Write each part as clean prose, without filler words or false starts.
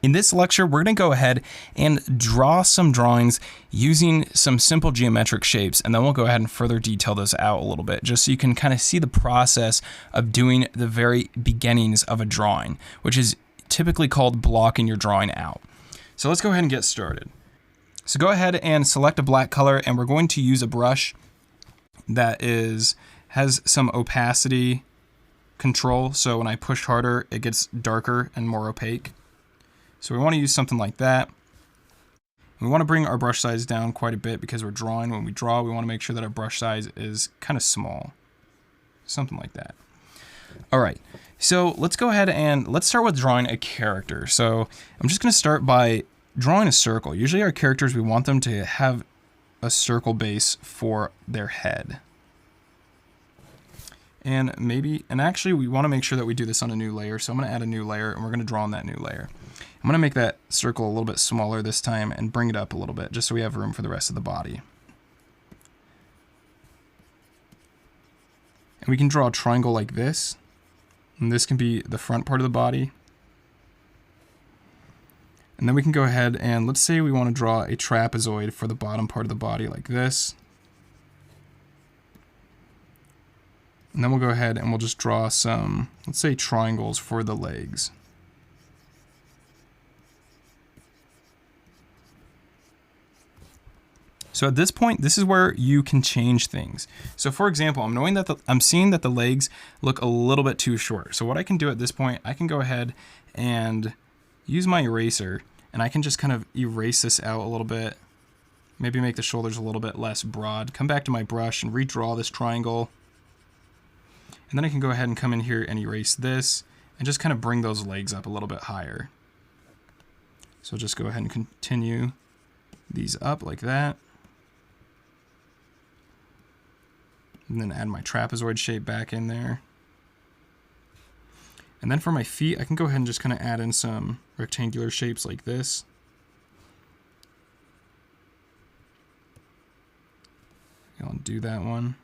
In this lecture, we're going to go ahead and draw some drawings using some simple geometric shapes, and then we'll go ahead and further detail those out a little bit, just so you can kind of see the process of doing the very beginnings of a drawing, which is typically called blocking your drawing out. So let's go ahead and get started. So go ahead and select a black color, and we're going to use a brush that has some opacity control, so when I push harder, it gets darker and more opaque. So we want to use something like that. We want to bring our brush size down quite a bit because we're drawing. When we draw, we want to make sure that our brush size is kind of small. Something like that. All right, so let's go ahead and let's start with drawing a character. So I'm just going to start by drawing a circle. Usually our characters, we want them to have a circle base for their head. And actually we want to make sure that we do this on a new layer. So I'm going to add a new layer, and we're going to draw on that new layer. I'm going to make that circle a little bit smaller this time and bring it up a little bit just so we have room for the rest of the body. And we can draw a triangle like this. And this can be the front part of the body. And then we can go ahead and let's say we want to draw a trapezoid for the bottom part of the body like this. And then we'll go ahead and we'll just draw some, let's say, triangles for the legs. So at this point, this is where you can change things. So for example, I'm seeing that the legs look a little bit too short. So what I can do at this point, I can go ahead and use my eraser, and I can just kind of erase this out a little bit. Maybe make the shoulders a little bit less broad. Come back to my brush and redraw this triangle. And then I can go ahead and come in here and erase this and just kind of bring those legs up a little bit higher. So just go ahead and continue these up like that. And then add my trapezoid shape back in there. And then for my feet, I can go ahead and just kind of add in some rectangular shapes like this. I'll undo that one.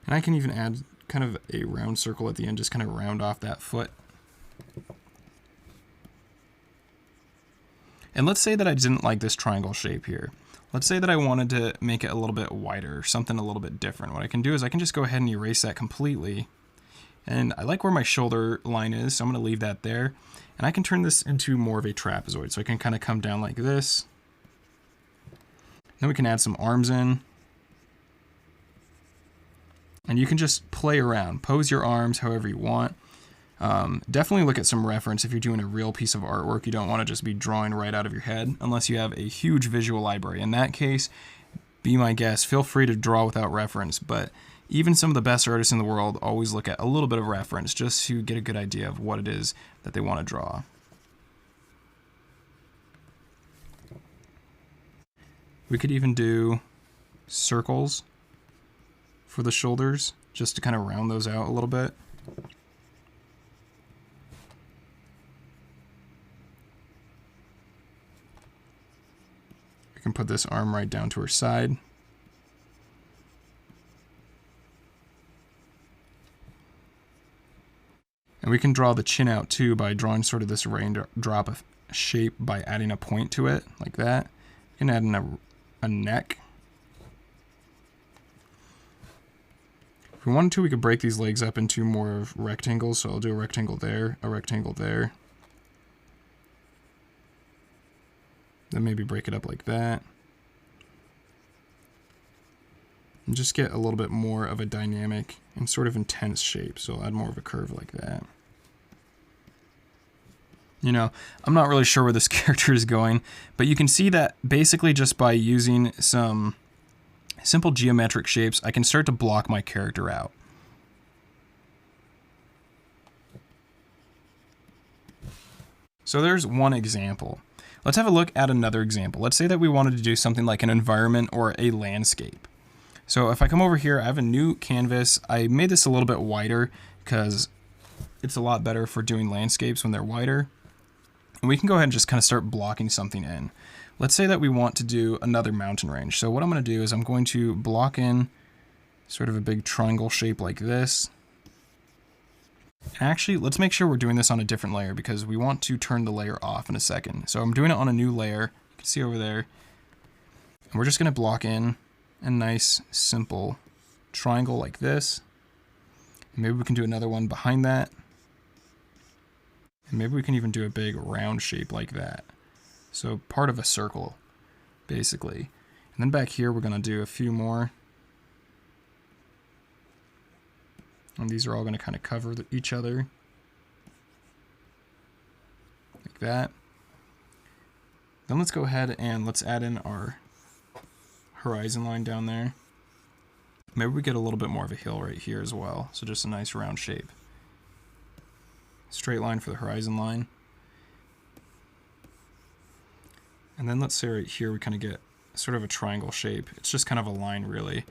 And I can even add kind of a round circle at the end, just kind of round off that foot. And let's say that I didn't like this triangle shape here. Let's say that I wanted to make it a little bit wider, something a little bit different. What I can do is I can just go ahead and erase that completely. And I like where my shoulder line is, so I'm going to leave that there. And I can turn this into more of a trapezoid. So I can kind of come down like this. Then we can add some arms in. And you can just play around, pose your arms however you want. Definitely look at some reference if you're doing a real piece of artwork. You don't want to just be drawing right out of your head unless you have a huge visual library. In that case, be my guest. Feel free to draw without reference, but even some of the best artists in the world always look at a little bit of reference just to get a good idea of what it is that they want to draw. We could even do circles for the shoulders, just to kind of round those out a little bit. I can put this arm right down to her side. And we can draw the chin out too by drawing sort of this raindrop of shape by adding a point to it, like that. You can add in a neck. If we wanted to, we could break these legs up into more of rectangles. So I'll do a rectangle there, a rectangle there. Then maybe break it up like that. And just get a little bit more of a dynamic and sort of intense shape. So I'll add more of a curve like that. You know, I'm not really sure where this character is going, but you can see that basically just by using some simple geometric shapes, I can start to block my character out. So there's one example. Let's have a look at another example. Let's say that we wanted to do something like an environment or a landscape. So if I come over here, I have a new canvas. I made this a little bit wider because it's a lot better for doing landscapes when they're wider. And we can go ahead and just kind of start blocking something in. Let's say that we want to do another mountain range. So what I'm going to do is I'm going to block in sort of a big triangle shape like this. Actually, let's make sure we're doing this on a different layer because we want to turn the layer off in a second. So I'm doing it on a new layer. You can see over there. And we're just going to block in a nice, simple triangle like this. And maybe we can do another one behind that. And maybe we can even do a big round shape like that. So part of a circle, basically. And then back here, we're going to do a few more. And these are all going to kind of cover each other. Like that. Then let's go ahead and let's add in our horizon line down there. Maybe we get a little bit more of a hill right here as well. So just a nice round shape. Straight line for the horizon line. And then let's say right here we kind of get sort of a triangle shape. It's just kind of a line really.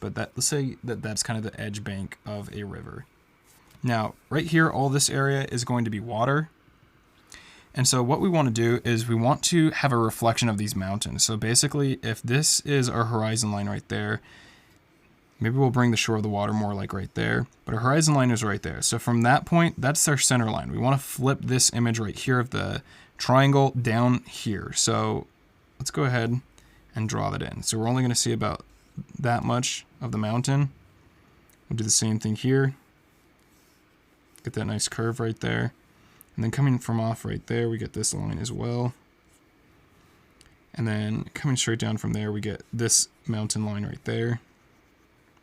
But let's say that that's kind of the edge bank of a river. Now, right here, all this area is going to be water. And so what we want to do is we want to have a reflection of these mountains. So basically, if this is our horizon line right there, maybe we'll bring the shore of the water more like right there. But our horizon line is right there. So from that point, that's our center line. We want to flip this image right here of the triangle down here. So let's go ahead and draw that in. So we're only going to see about that much of the mountain. We'll do the same thing here. Get that nice curve right there. And then coming from off right there, we get this line as well. And then coming straight down from there, we get this mountain line right there.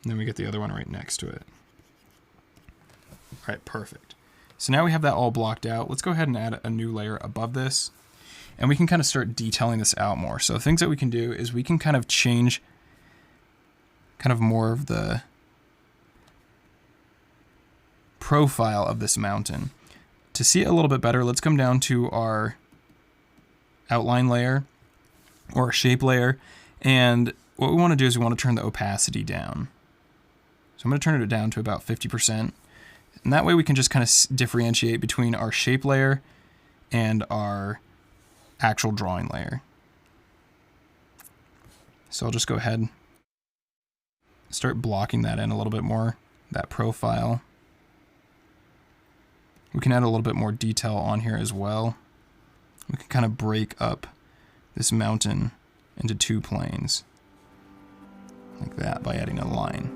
And then we get the other one right next to it. All right, perfect. So now we have that all blocked out. Let's go ahead and add a new layer above this. And we can kind of start detailing this out more. So things that we can do is we can kind of change kind of more of the profile of this mountain. To see it a little bit better, let's come down to our outline layer or a shape layer. And what we want to do is we want to turn the opacity down. So I'm going to turn it down to about 50%. And that way we can just kind of differentiate between our shape layer and our actual drawing layer. So I'll just go ahead and start blocking that in a little bit more, that profile. We can add a little bit more detail on here as well. We can kind of break up this mountain into two planes, like that, by adding a line.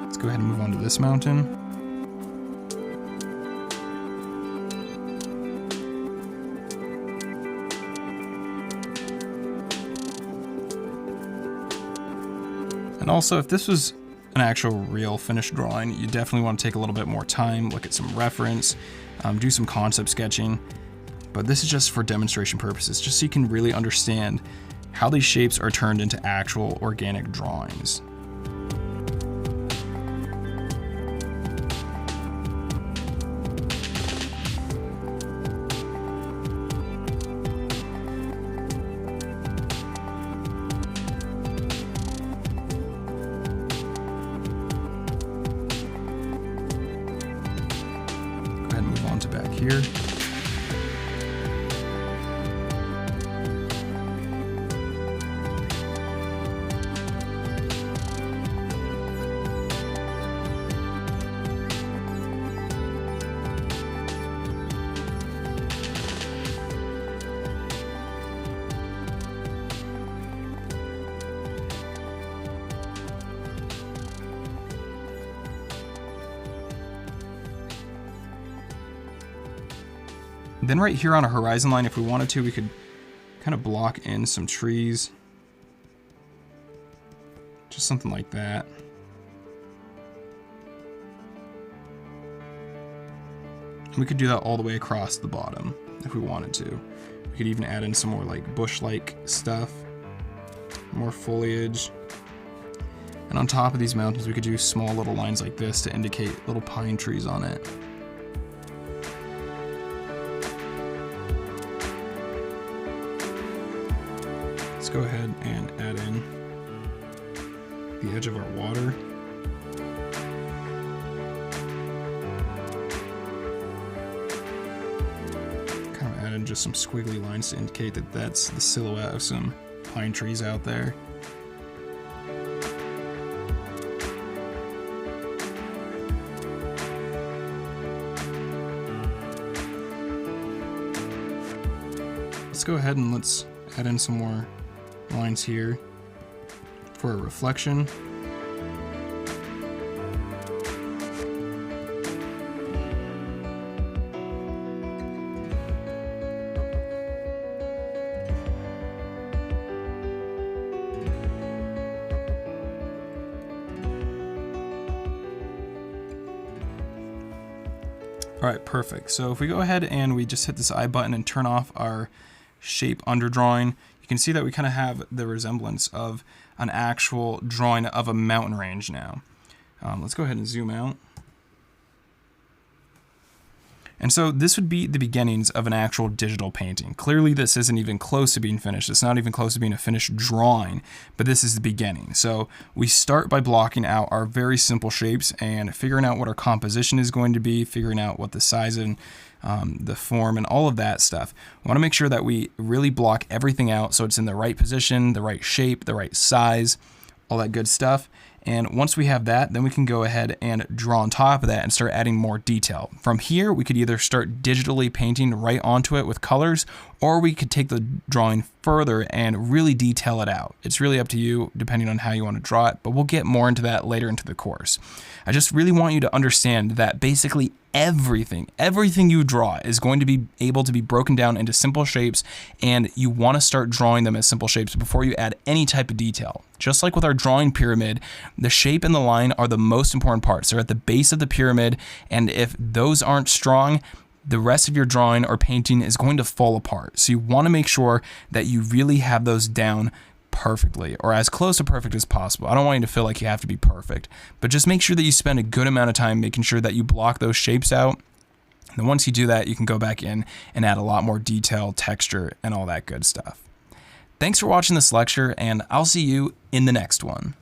Let's go ahead and move on to this mountain. And also, if this was an actual real finished drawing, you definitely want to take a little bit more time, look at some reference, do some concept sketching. But this is just for demonstration purposes, just so you can really understand how these shapes are turned into actual organic drawings. To back here. Then right here on a horizon line, if we wanted to, we could kind of block in some trees. Just something like that. And we could do that all the way across the bottom if we wanted to. We could even add in some more like bush-like stuff, more foliage. And on top of these mountains, we could do small little lines like this to indicate little pine trees on it. Let's go ahead and add in the edge of our water. just some squiggly lines to indicate that that's the silhouette of some pine trees out there. Let's go ahead and let's add in some more lines here for a reflection. All right, perfect. So if we go ahead and we just hit this I button and turn off our shape underdrawing, you can see that we kind of have the resemblance of an actual drawing of a mountain range now. Let's go ahead and zoom out. And so this would be the beginnings of an actual digital painting. Clearly this isn't even close to being finished. It's not even close to being a finished drawing, but this is the beginning. So we start by blocking out our very simple shapes and figuring out what our composition is going to be, figuring out what the size and the form and all of that stuff. We want to make sure that we really block everything out so it's in the right position, the right shape, the right size, all that good stuff. And once we have that, then we can go ahead and draw on top of that and start adding more detail. From here, we could either start digitally painting right onto it with colors, or we could take the drawing further and really detail it out. It's really up to you, depending on how you want to draw it, but we'll get more into that later into the course. I just really want you to understand that basically everything you draw is going to be able to be broken down into simple shapes, and you want to start drawing them as simple shapes before you add any type of detail. Just like with our drawing pyramid, the shape and the line are the most important parts. They're at the base of the pyramid, and if those aren't strong, the rest of your drawing or painting is going to fall apart. So you want to make sure that you really have those down perfectly, or as close to perfect as possible. I don't want you to feel like you have to be perfect, but just make sure that you spend a good amount of time making sure that you block those shapes out. And then once you do that, you can go back in and add a lot more detail, texture, and all that good stuff. Thanks for watching this lecture, and I'll see you in the next one.